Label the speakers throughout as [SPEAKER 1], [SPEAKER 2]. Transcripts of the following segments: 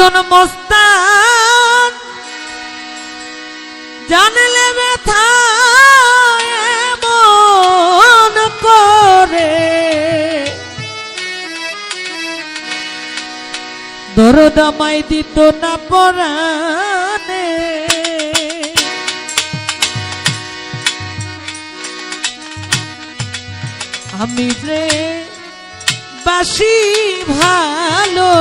[SPEAKER 1] কাঞ্চন মস্তান জানলে ব্যথা এমন করে দরদ আমায় দিত না পরাণে আমি রে বাসি ভালো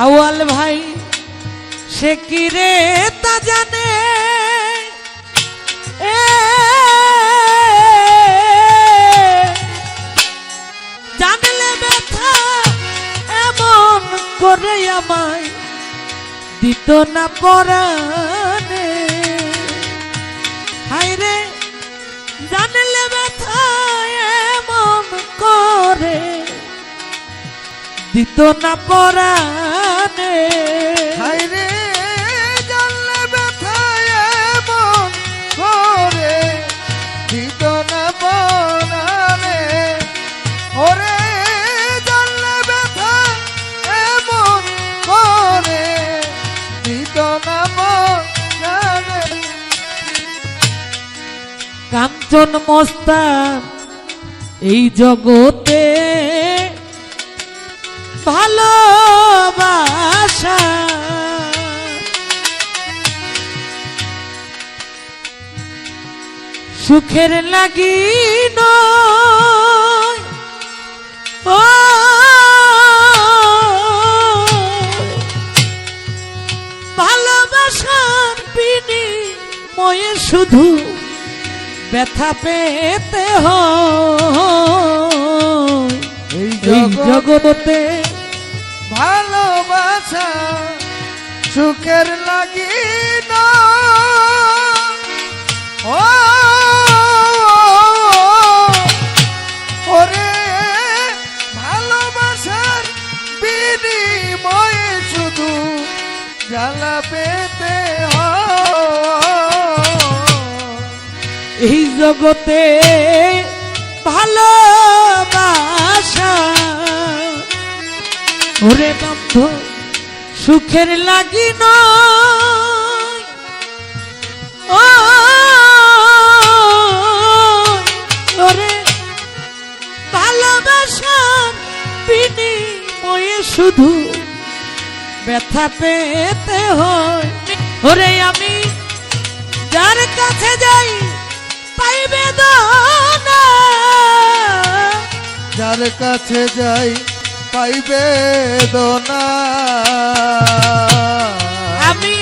[SPEAKER 1] আওয়াল ভাই সে কি রে তা জানে জানলে ব্যথা এমন করে আমায় দিত না পরাণে হায় রে জানলে ব্যথা এমন করে দিত না পরাণে
[SPEAKER 2] হায় রে জানলে ব্যথা এমন করে দিত না পরাণে ওরে জানলে ব্যথা এমন করে দিত না পরাণে
[SPEAKER 1] কাঞ্চন মস্তান এই জগতে ভালোবাসা সুখের লাগি নয় ও ভালোবাসার বিনিময়ে শুধু ব্যথা পেতে হয় এই জগতে
[SPEAKER 2] ভালোবাসা সুখের লাগি না ওরে ভালোবাসার বিনিময়ে শুধু জ্বালা পেতে
[SPEAKER 1] এই জগতে ভালোবাসা ওরে বন্ধু সুখের লাগি নয় ও ওরে ভালোবাসার বিনিময়ে শুধু ব্যথা পেতে হয় ওরে আমি যার কাছে যাই পাই বেদনা
[SPEAKER 2] যার কাছে যাই পাই বেদনা
[SPEAKER 1] আমি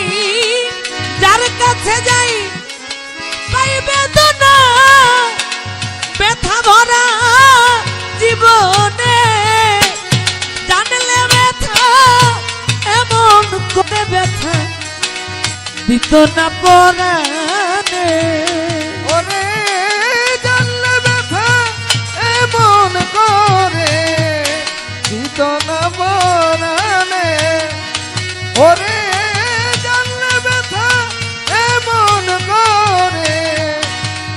[SPEAKER 1] যার কাছে যাই পাই বেদনা ব্যথা ভরা জীবনে জানলে ব্যথা এমন করে ব্যথা দিত না পরাণে
[SPEAKER 2] ওরে জানলে ব্যথা এমন করে দিত না পরাণে ওরে জানলে ব্যথা এমন করে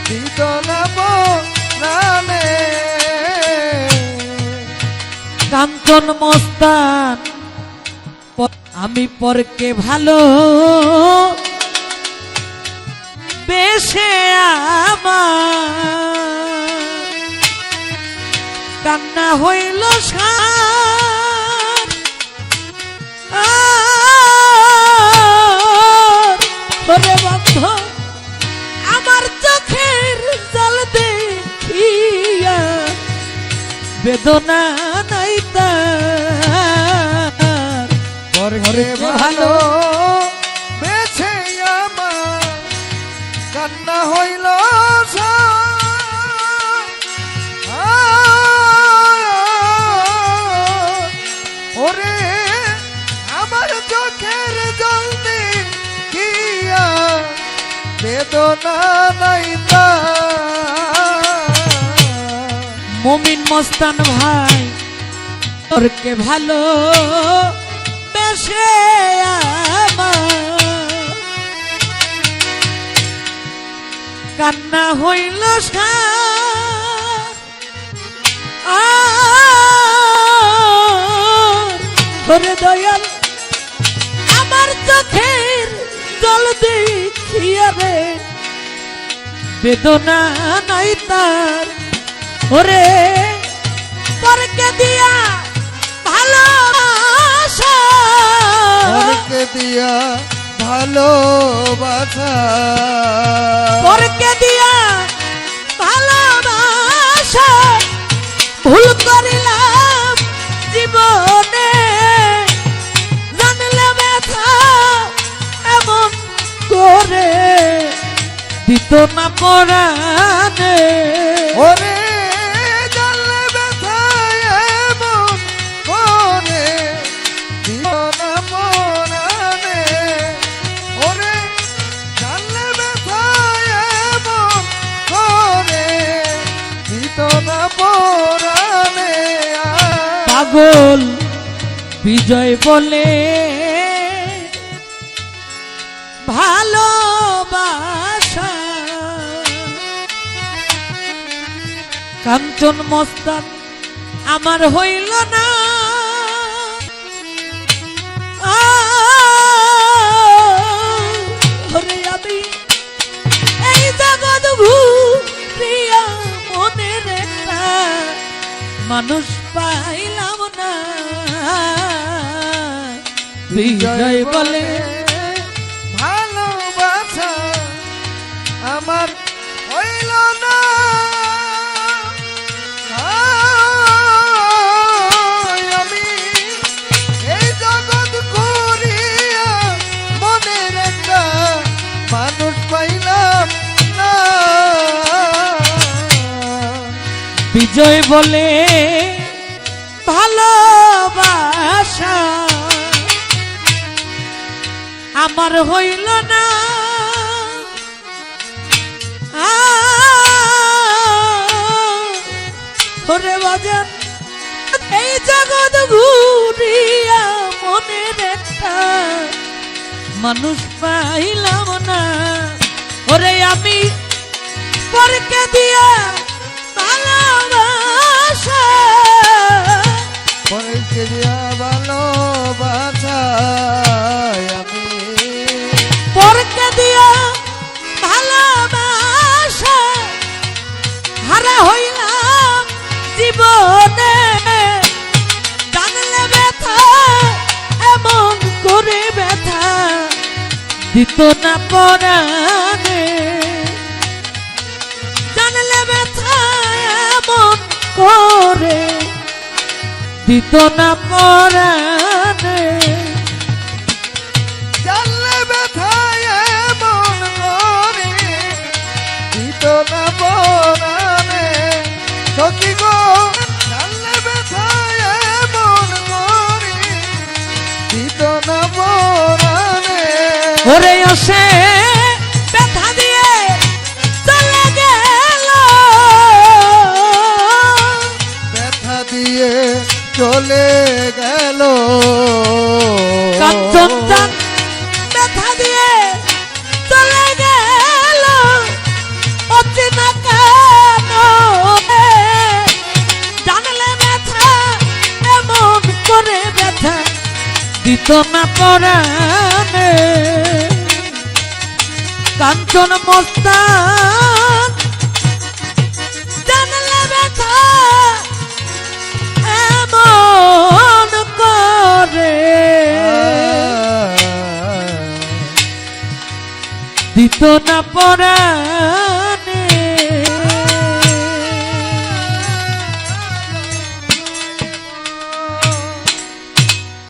[SPEAKER 2] দিত না পরাণে
[SPEAKER 1] কাঞ্চন মস্তান আমি পরকে ভালো বেশে আমার কান্না হইল ওরে বন্ধু আমার চোখের জল দেখিয়া বেদনা নাই তার
[SPEAKER 2] পরে ভালো বেছে আমার কান্না হইল ওরে আমার চোখের জল দেখিয়া বেদনা নাই
[SPEAKER 1] মুমিন মস্তান ভাই তোরকে ভালো বেশে আমার কান্না হইল ওরে দয়াল আমার চোখের জল দেখিয়া রে বেদনা নাই তার ওরে পরকে দিয়া ভালোবাসা
[SPEAKER 2] পরকে দিয়া ভালোবাসা
[SPEAKER 1] পরকে দিয়া ভালোবাসা ভুল করিলাম জীবনে জানলে ব্যথা এমন করে দিত না পরাণে
[SPEAKER 2] ওরে জানলে ব্যথা এমন করে দিও না পরাণে ওরে জানলে ব্যথা এমন করে দিত না পরাণে
[SPEAKER 1] পাগল বিজয় বলে ভালোবাসা কাঞ্চন মস্তান আমার হইল না ওরে আমি এই জগৎ ঘুরিয়া মনের একটা মানুষ পাইলাম না বিজয় বলে
[SPEAKER 2] ভালোবাসা আমার হইল না আমি এই জগৎ ঘুরিয়া মনের একটা মানুষ পাইলাম না
[SPEAKER 1] বিজয় বলে ভালোবাসা আমার হইল না ওরে বাজান এই জগৎ ঘুরিয়া মনের একটা মানুষ পাইলাম না ওরে আমি পরকে দিয়া ভালোবাসা
[SPEAKER 2] পরকে দিয়া ভালোবাসা আমি
[SPEAKER 1] পরকে দিয়া ভালোবাসা হারা হইলাম জীবনে জানলে ব্যথা এমন করে ব্যথা দিত না পরাণে জানলে ব্যথা এমন করে দিত না পরাণে
[SPEAKER 2] জানলে ব্যথা এমন করে দিত না পরাণে সখী গো জানলে ব্যথা এমন করে দিত না পরাণে
[SPEAKER 1] ওরে আসে ব্যথা দিয়ে চলে গেল
[SPEAKER 2] ব্যথা দিয়ে চলে গেল
[SPEAKER 1] কাঞ্চন চাঁদ ব্যথা দিয়ে চলে গেল অচেনা কেন জানলে ব্যথা এমন করে ব্যথা দিত না পরাণে কাঞ্চন মস্তান জানলে ব্যথা এমন করে দিত না পরাণে